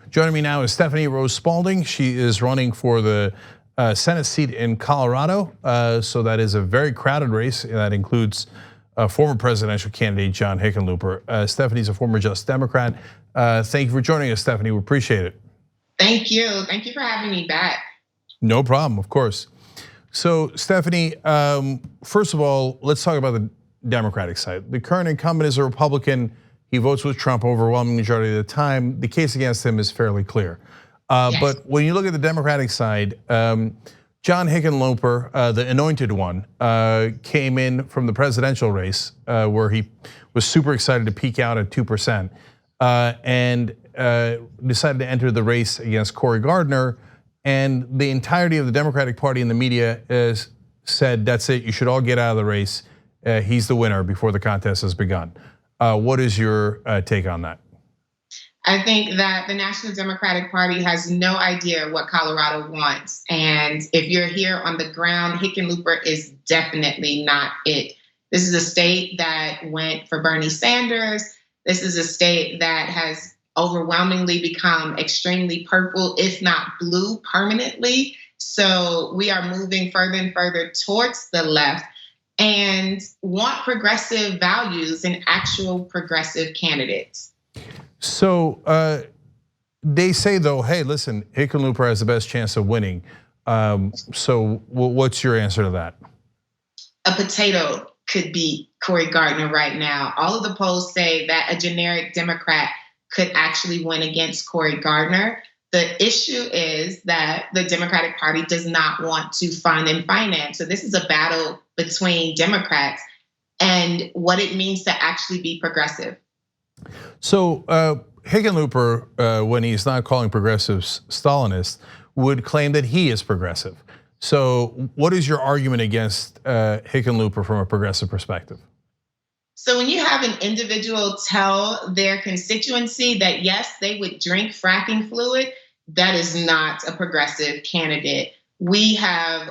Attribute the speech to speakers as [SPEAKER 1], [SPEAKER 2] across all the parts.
[SPEAKER 1] Joining me now is Stephany Rose Spaulding. She is running for the Senate seat in Colorado. So that is a very crowded race. That includes former presidential candidate John Hickenlooper. Stephany's a former Just Democrat. Thank you for joining us, Stephany. We appreciate it.
[SPEAKER 2] Thank you. Thank you for having me back.
[SPEAKER 1] No problem, of course. So Stephany, first of all, let's talk about the Democratic side. The current incumbent is a Republican. He votes with Trump overwhelming majority of the time. The case against him is fairly clear. Yes. But when you look at the Democratic side, John Hickenlooper, the anointed one, came in from the presidential race where he was super excited to peak out at 2%, and decided to enter the race against Cory Gardner. And the entirety of the Democratic Party and the media said, that's it, you should all get out of the race. He's the winner before the contest has begun. What is your take on that?
[SPEAKER 2] I think that the National Democratic Party has no idea what Colorado wants. And if you're here on the ground, Hickenlooper is definitely not it. This is a state that went for Bernie Sanders. This is a state that has overwhelmingly become extremely purple, if not blue, permanently. So we are moving further and further towards the left and want progressive values and actual progressive candidates.
[SPEAKER 1] So they say though, hey, listen, Hickenlooper has the best chance of winning. So what's your answer to that?
[SPEAKER 2] A potato could beat Cory Gardner right now. All of the polls say that a generic Democrat could actually win against Cory Gardner. The issue is that the Democratic Party does not want to fund and finance. So this is a battle between Democrats and what it means to actually be progressive.
[SPEAKER 1] So Hickenlooper, when he's not calling progressives Stalinists, would claim that he is progressive. So what is your argument against Hickenlooper from a progressive perspective?
[SPEAKER 2] So when you have an individual tell their constituency that yes, they would drink fracking fluid, that is not a progressive candidate. We have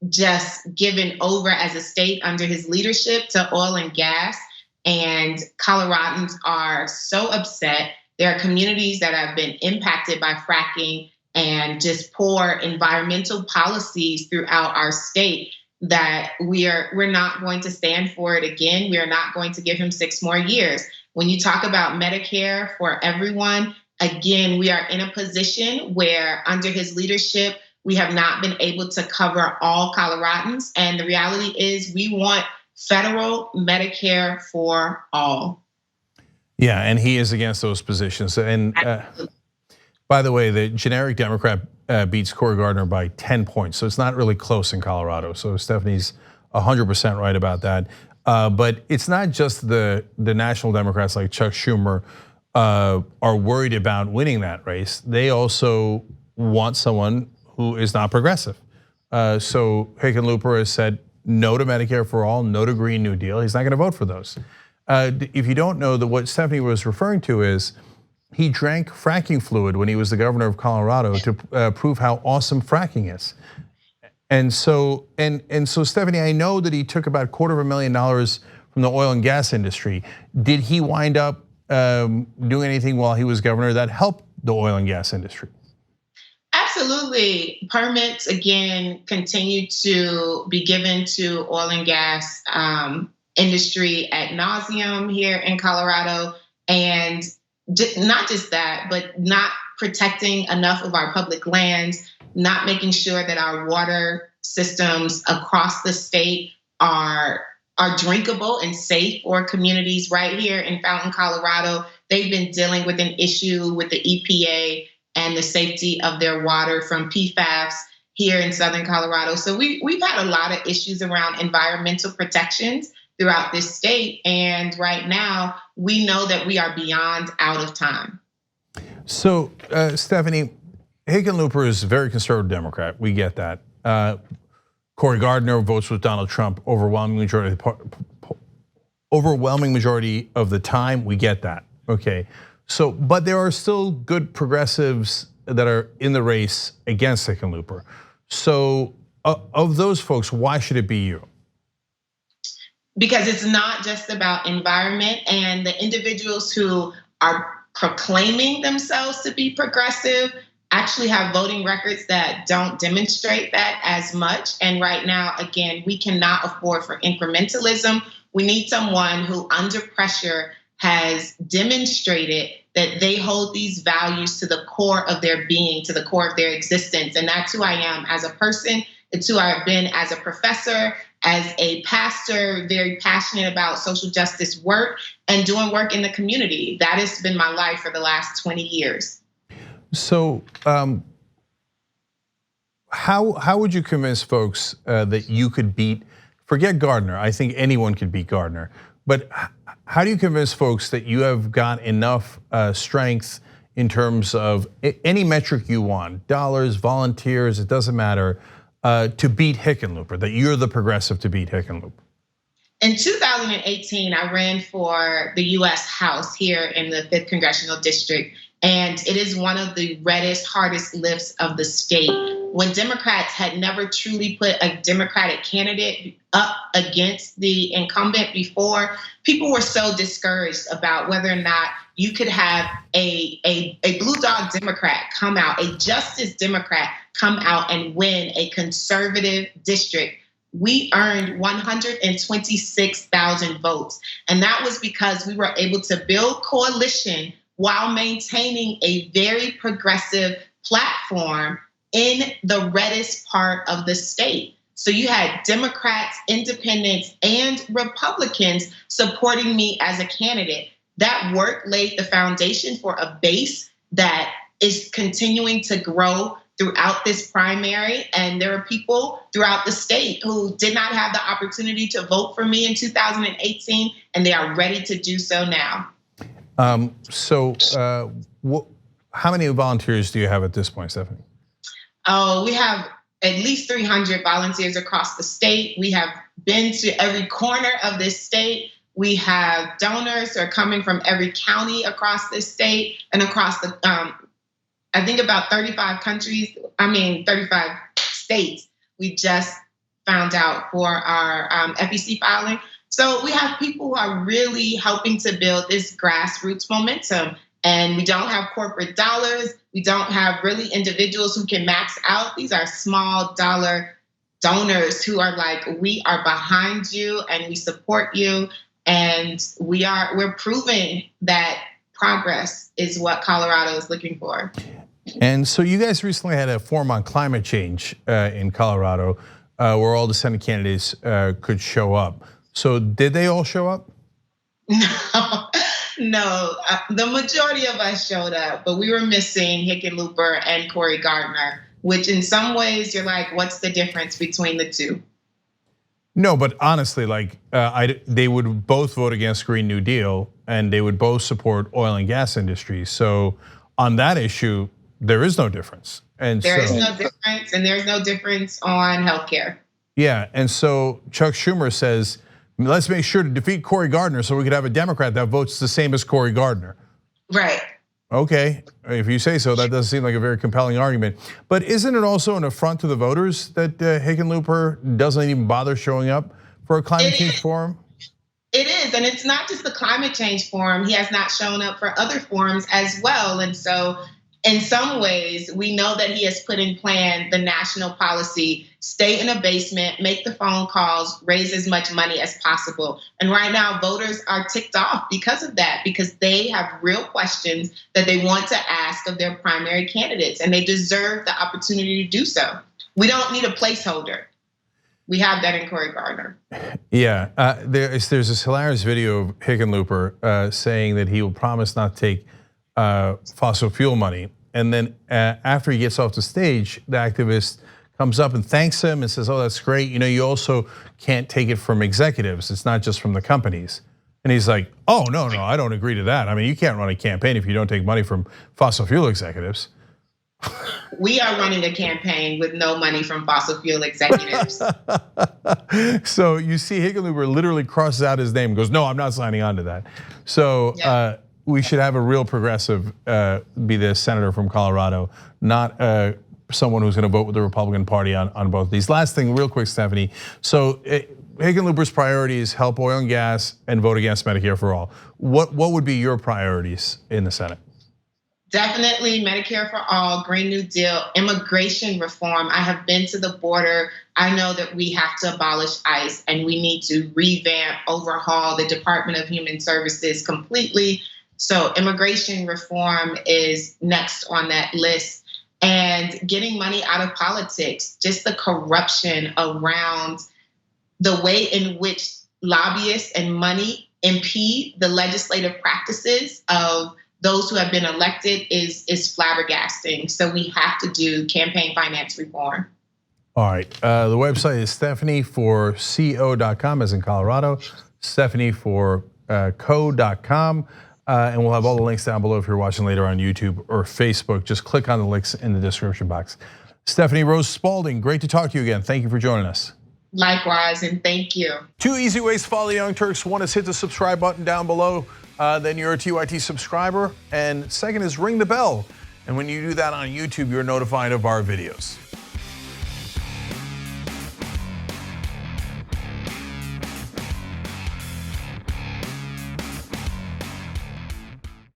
[SPEAKER 2] just given over as a state under his leadership to oil and gas, and Coloradans are so upset. There are communities that have been impacted by fracking and just poor environmental policies throughout our state that we're not going to stand for it again. We are not going to give him 6 more years. When you talk about Medicare for everyone, again, we are in a position where under his leadership, we have not been able to cover all Coloradans. And the reality is we want federal Medicare for all.
[SPEAKER 1] Yeah, and he is against those positions. And by the way, the generic Democrat beats Cory Gardner by 10 points. So it's not really close in Colorado. So Stephany's 100% right about that. But it's not just the national Democrats like Chuck Schumer are worried about winning that race. They also want someone who is not progressive. So Hickenlooper has said no to Medicare for all, no to Green New Deal. He's not gonna vote for those. If you don't know, what Stephany was referring to is he drank fracking fluid when he was the governor of Colorado to prove how awesome fracking is. And so Stephany, I know that he took about $250,000 from the oil and gas industry. Did he wind up doing anything while he was governor that helped the oil and gas industry?
[SPEAKER 2] Absolutely. Permits, again, continue to be given to oil and gas industry ad nauseum here in Colorado. And not just that, but not protecting enough of our public lands, not making sure that our water systems across the state are drinkable and safe for communities right here in Fountain, Colorado. They've been dealing with an issue with the EPA and the safety of their water from PFAS here in Southern Colorado. So we've had a lot of issues around environmental protections throughout this state. And right now, we know that we are beyond out of time. So
[SPEAKER 1] Stephany, Hickenlooper is a very conservative Democrat. We get that. Cory Gardner votes with Donald Trump overwhelming majority of the time. We get that, okay. So, but there are still good progressives that are in the race against Hickenlooper. So of those folks, why should it be you?
[SPEAKER 2] Because it's not just about environment, and the individuals who are proclaiming themselves to be progressive actually have voting records that don't demonstrate that as much. And right now, again, we cannot afford for incrementalism. We need someone who, under pressure, has demonstrated that they hold these values to the core of their being, to the core of their existence. And that's who I am as a person. It's who I've been as a professor, as a pastor, very passionate about social justice work and doing work in the community. That has been my life for the last 20 years.
[SPEAKER 1] So how would you convince folks that you could beat, forget Gardner, I think anyone could beat Gardner, but how do you convince folks that you have got enough strength in terms of any metric you want, dollars, volunteers, it doesn't matter, to beat Hickenlooper, that you're the progressive to beat Hickenlooper?
[SPEAKER 2] In 2018, I ran for the US House here in the 5th Congressional District. And it is one of the reddest, hardest lifts of the state. When Democrats had never truly put a Democratic candidate up against the incumbent before, people were so discouraged about whether or not you could have a blue dog Democrat come out, a justice Democrat come out and win a conservative district. We earned 126,000 votes. And that was because we were able to build coalition while maintaining a very progressive platform in the reddest part of the state. So you had Democrats, independents, and Republicans supporting me as a candidate. That work laid the foundation for a base that is continuing to grow throughout this primary. And there are people throughout the state who did not have the opportunity to vote for me in 2018, and they are ready to do so now.
[SPEAKER 1] How many volunteers do you have at this point, Stephany?
[SPEAKER 2] Oh, we have at least 300 volunteers across the state. We have been to every corner of this state. We have donors who are coming from every county across this state and across the, I think about 35 states. We just found out for our FEC filing. So we have people who are really helping to build this grassroots momentum. And we don't have corporate dollars. We don't have really individuals who can max out. These are small dollar donors who are like, we are behind you and we support you. And we're proving that progress is what Colorado is looking for.
[SPEAKER 1] And so you guys recently had a forum on climate change in Colorado where all the Senate candidates could show up. So did they all show up?
[SPEAKER 2] No, the majority of us showed up, but we were missing Hickenlooper and Cory Gardner, which in some ways you're like, what's the difference between the two?
[SPEAKER 1] No, but honestly, they would both vote against Green New Deal and they would both support oil and gas industry. So on that issue, there is no difference. And
[SPEAKER 2] there is no difference, and there's no difference on healthcare.
[SPEAKER 1] Yeah, and so Chuck Schumer says, let's make sure to defeat Cory Gardner so we could have a Democrat that votes the same as Cory Gardner.
[SPEAKER 2] Right.
[SPEAKER 1] Okay, if you say so, that doesn't seem like a very compelling argument. But isn't it also an affront to the voters that Hickenlooper doesn't even bother showing up for a climate change forum?
[SPEAKER 2] It is, and it's not just the climate change forum. He has not shown up for other forums as well. And so in some ways, we know that he has put in plan the national policy, stay in a basement, make the phone calls, raise as much money as possible. And right now, voters are ticked off because of that, because they have real questions that they want to ask of their primary candidates, and they deserve the opportunity to do so. We don't need a placeholder. We have that in Cory Gardner.
[SPEAKER 1] Yeah, there's this hilarious video of Hickenlooper saying that he will promise not to take fossil fuel money. And then after he gets off the stage, the activist comes up and thanks him and says, oh, that's great. You also can't take it from executives. It's not just from the companies. And he's like, oh, no, I don't agree to that. I mean, you can't run a campaign if you don't take money from fossil fuel executives.
[SPEAKER 2] We are running a campaign with no money from fossil fuel executives.
[SPEAKER 1] So you see Hickenlooper literally crosses out his name and goes, no, I'm not signing on to that. So yeah. We should have a real progressive be the senator from Colorado, not someone who's going to vote with the Republican Party on both these. Last thing, real quick, Stephany. So Hickenlooper's priorities help oil and gas and vote against Medicare for all. What would be your priorities in the Senate?
[SPEAKER 2] Definitely Medicare for all, Green New Deal, immigration reform. I have been to the border. I know that we have to abolish ICE and we need to revamp, overhaul the Department of Human Services completely. So immigration reform is next on that list. And getting money out of politics, just the corruption around the way in which lobbyists and money impede the legislative practices of those who have been elected is flabbergasting. So we have to do campaign finance reform.
[SPEAKER 1] All right, the website is Stephany for co.com, as in Colorado, Stephany for co.com. And we'll have all the links down below if you're watching later on YouTube or Facebook. Just click on the links in the description box. Stephany Rose Spaulding, great to talk to you again. Thank you for joining us.
[SPEAKER 2] Likewise, and thank you.
[SPEAKER 1] 2 easy ways to follow the Young Turks. One is hit the subscribe button down below. Then you're a TYT subscriber. And second is ring the bell. And when you do that on YouTube, you're notified of our videos.